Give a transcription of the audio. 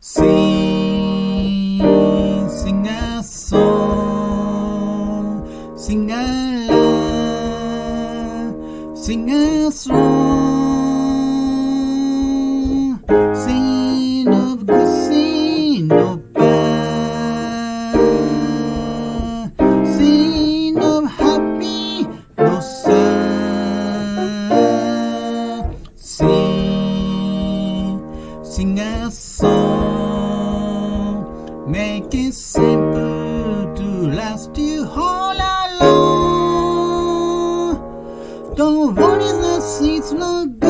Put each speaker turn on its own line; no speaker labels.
Sing a song, sing a love, sing a song, sing of good, sing of bad, sing of happy, no sad. Sing a song.Make it simple to last you all alone. Don't worry, the seat's not